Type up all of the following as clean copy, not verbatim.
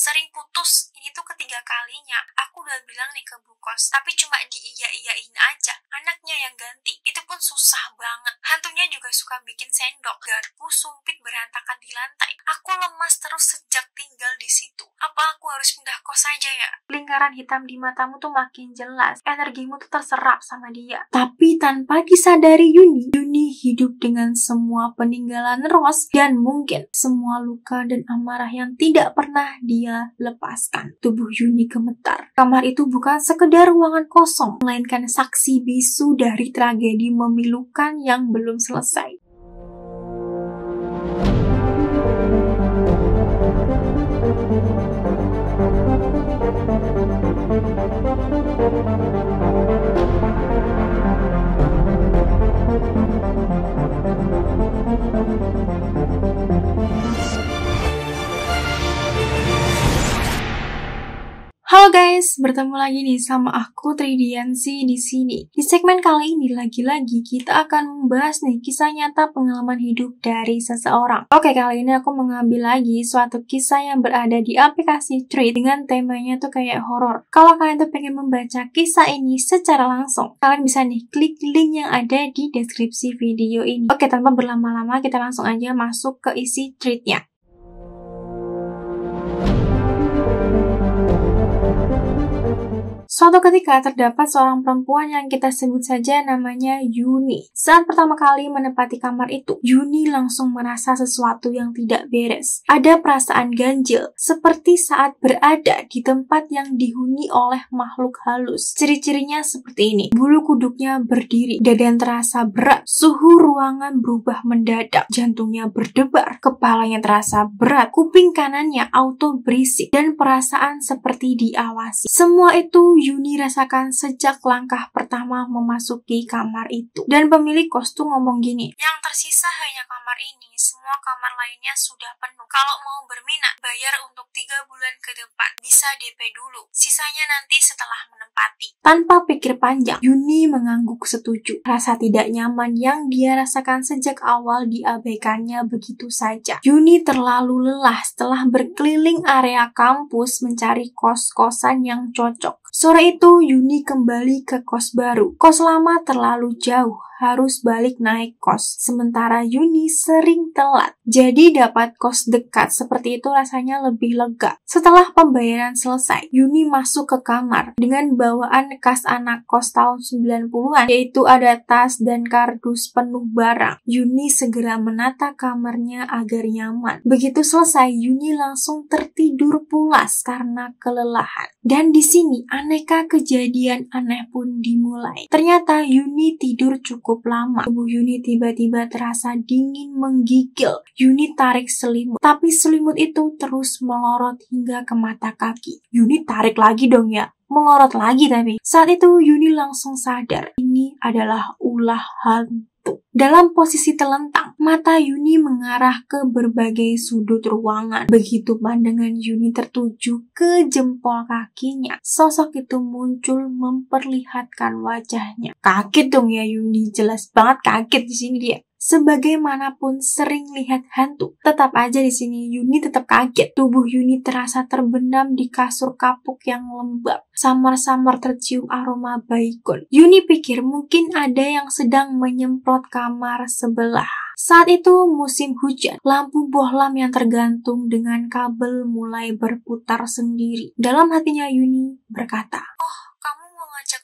sering putus. Ini tuh ketiga kalinya. Aku udah bilang nih ke Bu Kos, tapi cuma diiya-iyain aja. Anaknya yang ganti. Itu pun susah banget. Hantunya juga suka bikin sendok, garpu, sumpit berantakan di lantai. Aku lemas terus sejak tinggal di situ. Apa aku harus pindah kos saja ya? Lingkaran hitam di matamu tuh makin jelas. Energimu tuh terserap sama dia. Tapi tanpa disadari Yuni hidup dengan semua peninggalan Rose dan mungkin semua luka dan amarah yang tidak pernah dia lepaskan. Tubuh Yuni gemetar. Kamar itu bukan sekedar ruangan kosong, melainkan saksi bisu dari tragedi memilukan yang belum selesai. Halo guys, bertemu lagi nih sama aku Tridiansi di sini. Di segmen kali ini lagi-lagi kita akan membahas nih kisah nyata pengalaman hidup dari seseorang. Oke, kali ini aku mengambil lagi suatu kisah yang berada di aplikasi Threads dengan temanya tuh kayak horor. Kalau kalian tuh pengen membaca kisah ini secara langsung, kalian bisa nih klik link yang ada di deskripsi video ini. Oke, tanpa berlama-lama kita langsung aja masuk ke isi Threads-nya. Suatu ketika terdapat seorang perempuan yang kita sebut saja namanya Yuni. Saat pertama kali menempati kamar itu, Yuni langsung merasa sesuatu yang tidak beres. Ada perasaan ganjil, seperti saat berada di tempat yang dihuni oleh makhluk halus. Ciri-cirinya seperti ini. Bulu kuduknya berdiri, dada terasa berat, suhu ruangan berubah mendadak, jantungnya berdebar, kepalanya terasa berat, kuping kanannya auto berisik, dan perasaan seperti diawasi. Semua itu Yuni rasakan sejak langkah pertama memasuki kamar itu. Dan pemilik kos tuh ngomong gini, yang tersisa hanya kamar ini, semua kamar lainnya sudah penuh. Kalau mau berminat, bayar untuk 3 bulan ke depan. Bisa DP dulu, sisanya nanti setelah menempati. Tanpa pikir panjang, Yuni mengangguk setuju. Rasa tidak nyaman yang dia rasakan sejak awal diabaikannya begitu saja. Yuni terlalu lelah setelah berkeliling area kampus mencari kos-kosan yang cocok. Sore itu Yuni kembali ke kos baru. Kos lama terlalu jauh, harus balik naik kos. Sementara Yuni sering telat. Jadi dapat kos dekat seperti itu rasanya lebih lega. Setelah pembayaran selesai, Yuni masuk ke kamar dengan bawaan khas anak kos tahun 90-an, yaitu ada tas dan kardus penuh barang. Yuni segera menata kamarnya agar nyaman. Begitu selesai, Yuni langsung tertidur pulas karena kelelahan. Dan di sini aneka kejadian aneh pun dimulai. Ternyata Yuni tidur cukup lama. Tubuh Yuni tiba-tiba terasa dingin menggigil. Yuni tarik selimut, tapi selimut itu terus melorot hingga ke mata kaki. Yuni tarik lagi dong ya. Melorot lagi tapi. Saat itu Yuni langsung sadar, ini adalah ulah hantu. Dalam posisi telentang, mata Yuni mengarah ke berbagai sudut ruangan. Begitu pandangan Yuni tertuju ke jempol kakinya, sosok itu muncul memperlihatkan wajahnya. Kaget dong ya Yuni, jelas banget kaget di sini dia. Sebagaimanapun sering lihat hantu, tetap aja di sini Yuni tetap kaget. Tubuh Yuni terasa terbenam di kasur kapuk yang lembab. Samar-samar tercium aroma baygon. Yuni pikir mungkin ada yang sedang menyemprot kamar sebelah. Saat itu musim hujan, lampu bohlam yang tergantung dengan kabel mulai berputar sendiri. Dalam hatinya Yuni berkata,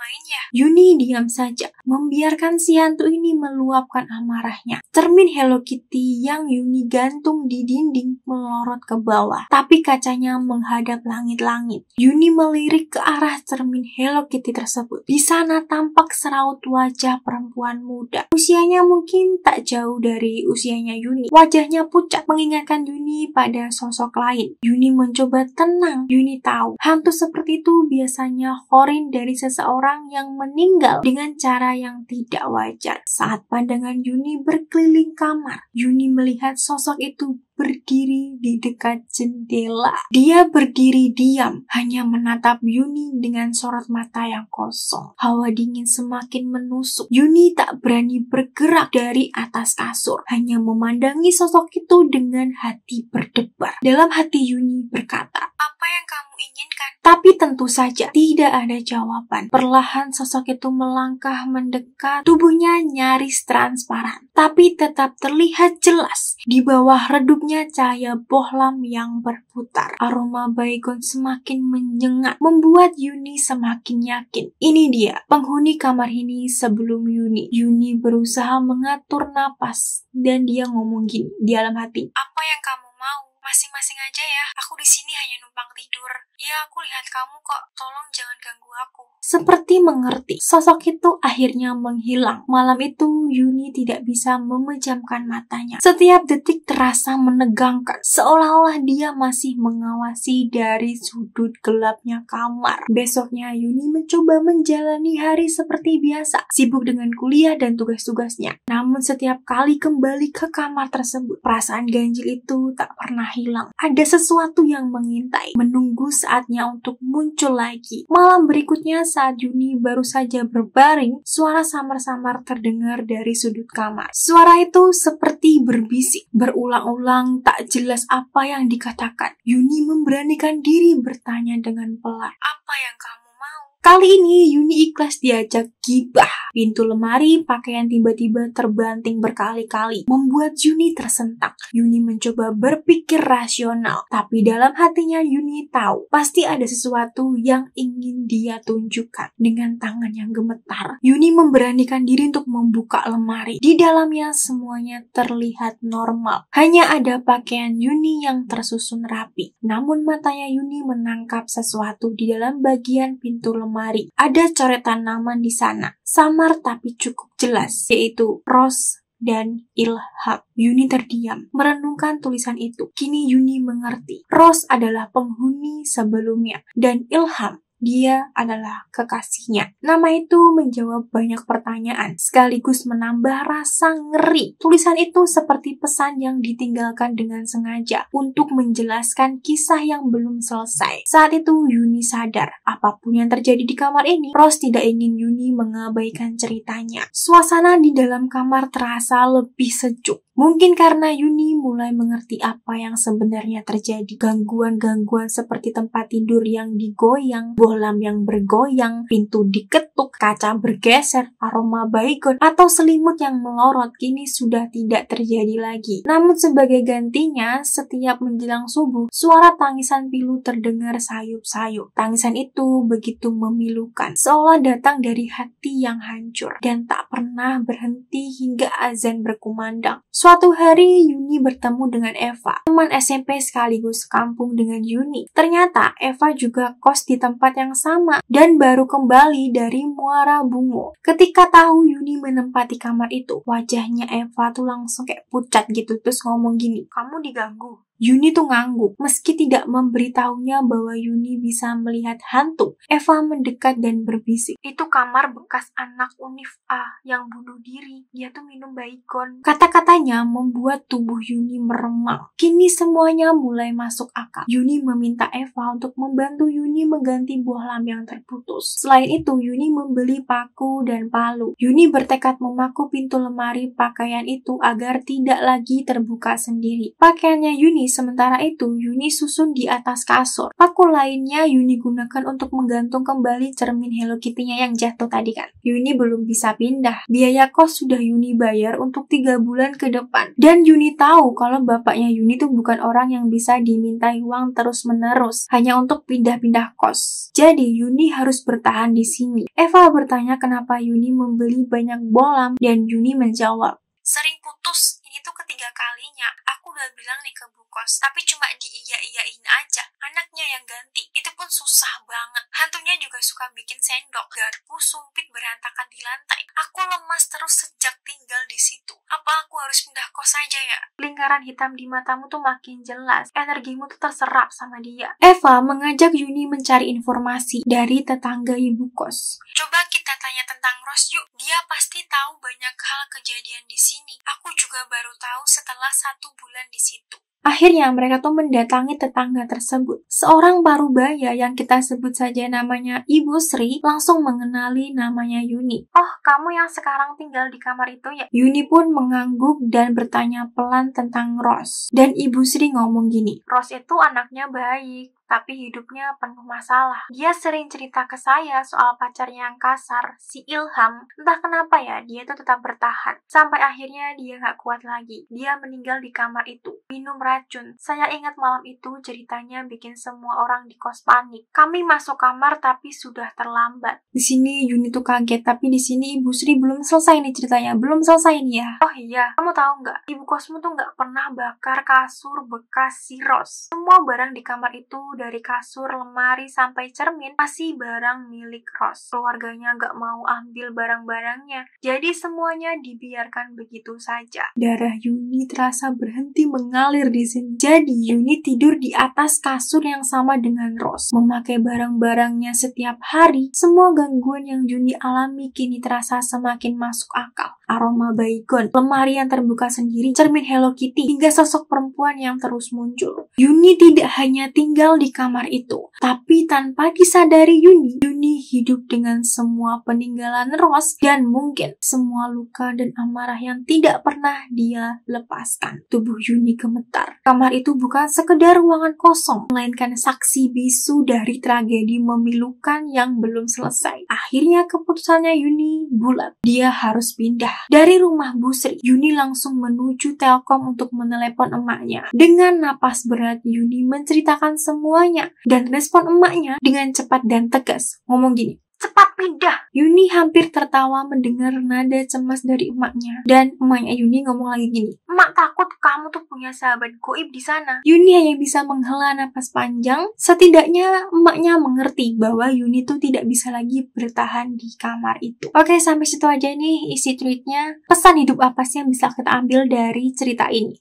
main ya? Yuni diam saja, membiarkan si hantu ini meluapkan amarahnya. Cermin Hello Kitty yang Yuni gantung di dinding melorot ke bawah, tapi kacanya menghadap langit-langit. Yuni melirik ke arah cermin Hello Kitty tersebut. Di sana tampak seraut wajah perempuan muda. Usianya mungkin tak jauh dari usianya Yuni. Wajahnya pucat, mengingatkan Yuni pada sosok lain. Yuni mencoba tenang. Yuni tahu, hantu seperti itu biasanya horin dari seseorang yang meninggal dengan cara yang tidak wajar. Saat pandangan Yuni berkeliling kamar, Yuni melihat sosok itu berdiri di dekat jendela. Dia berdiri diam, hanya menatap Yuni dengan sorot mata yang kosong. Hawa dingin semakin menusuk. Yuni tak berani bergerak dari atas kasur, hanya memandangi sosok itu dengan hati berdebar. Dalam hati Yuni berkata, apa kamu inginkan? Tapi tentu saja tidak ada jawaban. Perlahan sosok itu melangkah mendekat, tubuhnya nyaris transparan, tapi tetap terlihat jelas di bawah redupnya cahaya bohlam yang berputar. Aroma baygon semakin menyengat, membuat Yuni semakin yakin. Ini dia, penghuni kamar ini sebelum Yuni. Yuni berusaha mengatur napas, dan dia ngomong gini di dalam hati. Apa yang kamu mau? Masing-masing aja ya. Aku di sini hanya numpang tidur. Ya, aku lihat kamu kok. Tolong jangan ganggu aku. Seperti mengerti, sosok itu akhirnya menghilang. Malam itu, Yuni tidak bisa memejamkan matanya. Setiap detik terasa menegangkan, seolah-olah dia masih mengawasi dari sudut gelapnya kamar. Besoknya, Yuni mencoba menjalani hari seperti biasa, sibuk dengan kuliah dan tugas-tugasnya. Namun setiap kali kembali ke kamar tersebut, perasaan ganjil itu tak pernah hilang. Ada sesuatu yang mengintai, menunggu saatnya untuk muncul lagi. Malam berikutnya, saat Yuni baru saja berbaring, suara samar-samar terdengar dari sudut kamar. Suara itu seperti berbisik, berulang-ulang, tak jelas apa yang dikatakan. Yuni memberanikan diri bertanya dengan pelan, "Apa yang kamu mau?" Kali ini Yuni ikhlas diajak gibah. Pintu lemari pakaian tiba-tiba terbanting berkali-kali, membuat Yuni tersentak. Yuni mencoba berpikir rasional, tapi dalam hatinya Yuni tahu pasti ada sesuatu yang ingin dia tunjukkan. Dengan tangan yang gemetar, Yuni memberanikan diri untuk membuka lemari. Di dalamnya semuanya terlihat normal. Hanya ada pakaian Yuni yang tersusun rapi. Namun matanya Yuni menangkap sesuatu di dalam bagian pintu lemari. Ada coretan nama di sana. Samar tapi cukup jelas, yaitu Rose dan Ilham. Yuni terdiam, merenungkan tulisan itu. Kini Yuni mengerti, Rose adalah penghuni sebelumnya, dan Ilham, dia adalah kekasihnya. Nama itu menjawab banyak pertanyaan, sekaligus menambah rasa ngeri. Tulisan itu seperti pesan yang ditinggalkan dengan sengaja untuk menjelaskan kisah yang belum selesai. Saat itu Yuni sadar, apapun yang terjadi di kamar ini, Rose tidak ingin Yuni mengabaikan ceritanya. Suasana di dalam kamar terasa lebih sejuk. Mungkin karena Yuni mulai mengerti apa yang sebenarnya terjadi. Gangguan-gangguan seperti tempat tidur yang digoyang, bohlam yang bergoyang, pintu diketuk, kaca bergeser, aroma baygon, atau selimut yang melorot kini sudah tidak terjadi lagi. Namun sebagai gantinya, setiap menjelang subuh, suara tangisan pilu terdengar sayup-sayup. Tangisan itu begitu memilukan, seolah datang dari hati yang hancur dan tak pernah berhenti hingga azan berkumandang. Suatu hari Yuni bertemu dengan Eva, teman SMP sekaligus kampung dengan Yuni. Ternyata Eva juga kos di tempat yang sama dan baru kembali dari Muara Bungo. Ketika tahu Yuni menempati kamar itu, wajahnya Eva tuh langsung kayak pucat gitu, terus ngomong gini, "Kamu diganggu?" Yuni tuh ngangguk, meski tidak memberitahunya bahwa Yuni bisa melihat hantu. Eva mendekat dan berbisik, "Itu kamar bekas anak Univ A yang bunuh diri. Dia tuh minum baygon." Kata-katanya membuat tubuh Yuni meremang. Kini semuanya mulai masuk akal. Yuni meminta Eva untuk membantu Yuni mengganti bohlam yang terputus. Selain itu, Yuni membeli paku dan palu. Yuni bertekad memaku pintu lemari pakaian itu agar tidak lagi terbuka sendiri. Pakaiannya Yuni sementara itu Yuni susun di atas kasur. Paku lainnya Yuni gunakan untuk menggantung kembali cermin Hello Kitty-nya yang jatuh tadi kan. Yuni belum bisa pindah. Biaya kos sudah Yuni bayar untuk 3 bulan ke depan. Dan Yuni tahu kalau bapaknya Yuni tuh bukan orang yang bisa dimintai uang terus-menerus hanya untuk pindah-pindah kos. Jadi Yuni harus bertahan di sini. Eva bertanya kenapa Yuni membeli banyak bohlam dan Yuni menjawab, "Sering putus. Ini tuh ketiga kalinya. Aku udah bilang nih ke Bu Kos, tapi cuma diiya-iyain aja. Anaknya yang ganti. Itu pun susah banget. Hantunya juga suka bikin sendok, garpu, sumpit berantakan di lantai. Aku lemas terus sejak tinggal di situ. Apa aku harus pindah kos aja ya?" Lingkaran hitam di matamu tuh makin jelas. Energimu tuh terserap sama dia. Eva mengajak Yuni mencari informasi dari tetangga ibu kos. "Coba kita tanya tentang Rose yuk. Dia pasti tahu banyak hal kejadian di sini. Aku juga baru tahu setelah 1 bulan di situ." Akhirnya mereka tuh mendatangi tetangga tersebut. Seorang parubaya yang kita sebut saja namanya Ibu Sri langsung mengenali namanya Yuni. "Oh, kamu yang sekarang tinggal di kamar itu ya?" Yuni pun mengangguk dan bertanya pelan tentang Rose. Dan Ibu Sri ngomong gini, "Rose itu anaknya baik, tapi hidupnya penuh masalah. Dia sering cerita ke saya soal pacarnya yang kasar, si Ilham. Entah kenapa ya, dia tuh tetap bertahan. Sampai akhirnya dia gak kuat lagi. Dia meninggal di kamar itu, minum racun. Saya ingat malam itu ceritanya bikin semua orang di kos panik. Kami masuk kamar tapi sudah terlambat. Di sini Yuni tuh kaget, tapi di sini Ibu Sri belum selesai nih ceritanya. Belum selesai nih ya. Oh iya, kamu tahu nggak? Ibu kosmu tuh nggak pernah bakar kasur bekas si Ros. Semua barang di kamar itu, dari kasur, lemari, sampai cermin, masih barang milik Ros. Keluarganya nggak mau ambil barang-barangnya, jadi semuanya dibiarkan begitu saja. Darah Yuni terasa berhenti mengalir di sini. Jadi Yuni tidur di atas kasur yang sama dengan Ros, memakai barang-barangnya setiap hari. Semua gangguan yang Yuni alami kini terasa semakin masuk akal. Aroma baygon, lemari yang terbuka sendiri, cermin Hello Kitty, hingga sosok perempuan yang terus muncul. Yuni tidak hanya tinggal di kamar itu, tapi tanpa disadari Yuni hidup dengan semua peninggalan Ros dan mungkin semua luka dan amarah yang tidak pernah dia lepaskan. Tubuh Yuni gemetar. Kamar itu bukan sekedar ruangan kosong, melainkan saksi bisu dari tragedi memilukan yang belum selesai. Akhirnya keputusannya Yuni bulat. Dia harus pindah. Dari rumah Bu Sri, Yuni langsung menuju Telkom untuk menelepon emaknya. Dengan napas berat, Yuni menceritakan semuanya. Dan respon emaknya dengan cepat dan tegas. Ngomong gini, "Cepat pindah!" Yuni hampir tertawa mendengar nada cemas dari emaknya. Dan emaknya Yuni ngomong lagi gini, "Emak takut kamu tuh punya sahabat goib di sana." Yuni hanya bisa menghela napas panjang. Setidaknya emaknya mengerti bahwa Yuni tuh tidak bisa lagi bertahan di kamar itu. Oke, sampai situ aja nih isi tweetnya. Pesan hidup apa sih yang bisa kita ambil dari cerita ini?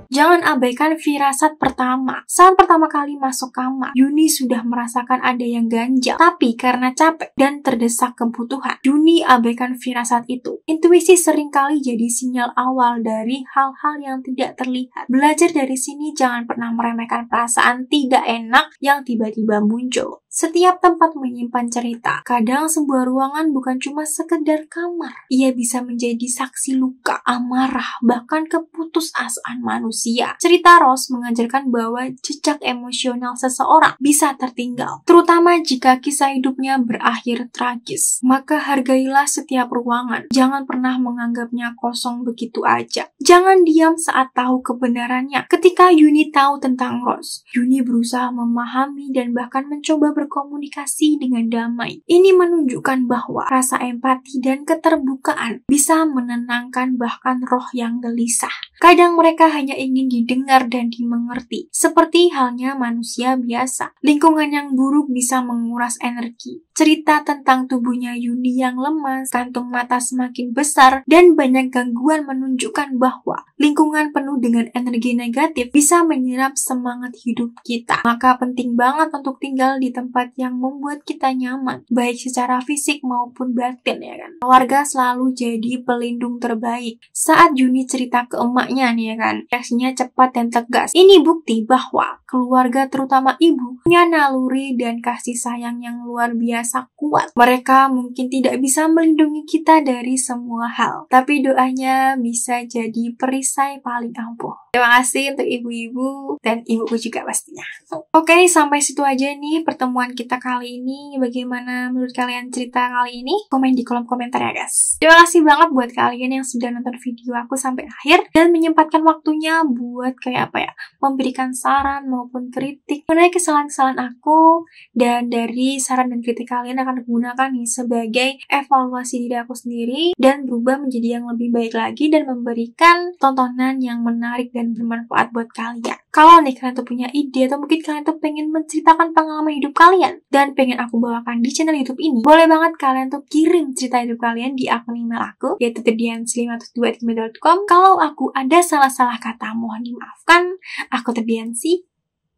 Jangan abaikan firasat pertama. Saat pertama kali masuk kamar, Yuni sudah merasakan ada yang ganjal. Tapi karena capek dan terdesak kebutuhan, Yuni abaikan firasat itu. Intuisi seringkali jadi sinyal awal dari hal-hal yang tidak terlihat. Belajar dari sini, jangan pernah meremehkan perasaan tidak enak yang tiba-tiba muncul. Setiap tempat menyimpan cerita. Kadang sebuah ruangan bukan cuma sekedar kamar. Ia bisa menjadi saksi luka, amarah, bahkan keputusasaan manusia. Cerita Ros mengajarkan bahwa jejak emosional seseorang bisa tertinggal, terutama jika kisah hidupnya berakhir tragis. Maka hargailah setiap ruangan. Jangan pernah menganggapnya kosong begitu aja. Jangan diam saat tahu kebenarannya. Ketika Yuni tahu tentang Ros, Yuni berusaha memahami dan bahkan mencoba berkomunikasi dengan damai. Ini menunjukkan bahwa rasa empati dan keterbukaan bisa menenangkan bahkan roh yang gelisah. Kadang mereka hanya ingin didengar dan dimengerti, seperti halnya manusia biasa. Lingkungan yang buruk bisa menguras energi. Cerita tentang tubuhnya Yuni yang lemas, kantung mata semakin besar, dan banyak gangguan menunjukkan bahwa lingkungan penuh dengan energi negatif bisa menyerap semangat hidup kita. Maka penting banget untuk tinggal di tempat yang membuat kita nyaman, baik secara fisik maupun batin, ya kan. Keluarga selalu jadi pelindung terbaik. Saat Yuni cerita ke emaknya nih, ya kan, reaksinya cepat dan tegas. Ini bukti bahwa keluarga, terutama ibu, punya naluri dan kasih sayang yang luar biasa kuat. Mereka mungkin tidak bisa melindungi kita dari semua hal, tapi doanya bisa jadi perisai paling ampuh. Terima kasih untuk ibu-ibu dan ibuku juga pastinya. Oke, sampai situ aja nih pertemuan kita kali ini. Bagaimana menurut kalian cerita kali ini? Komen di kolom komentar ya guys. Terima kasih banget buat kalian yang sudah nonton video aku sampai akhir dan menyempatkan waktunya buat kayak apa ya, memberikan saran maupun kritik mengenai kesalahan-kesalahan aku, dan dari saran dan kritik kalian akan digunakan nih sebagai evaluasi diri aku sendiri dan berubah menjadi yang lebih baik lagi dan memberikan tontonan yang menarik dan bermanfaat buat kalian. Kalau nih kalian tuh punya ide atau mungkin kalian tuh pengen menceritakan pengalaman hidup kalian dan pengen aku bawakan di channel YouTube ini, boleh banget kalian tuh kirim cerita hidup kalian di akun email aku, yaitu terdiansi572@gmail.com. Kalau aku ada salah-salah kata, mohon dimaafkan. Aku Terdiansi.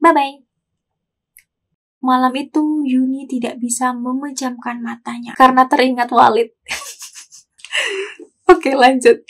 Bye-bye. Malam itu Yuni tidak bisa memejamkan matanya karena teringat Walid. Oke, lanjut.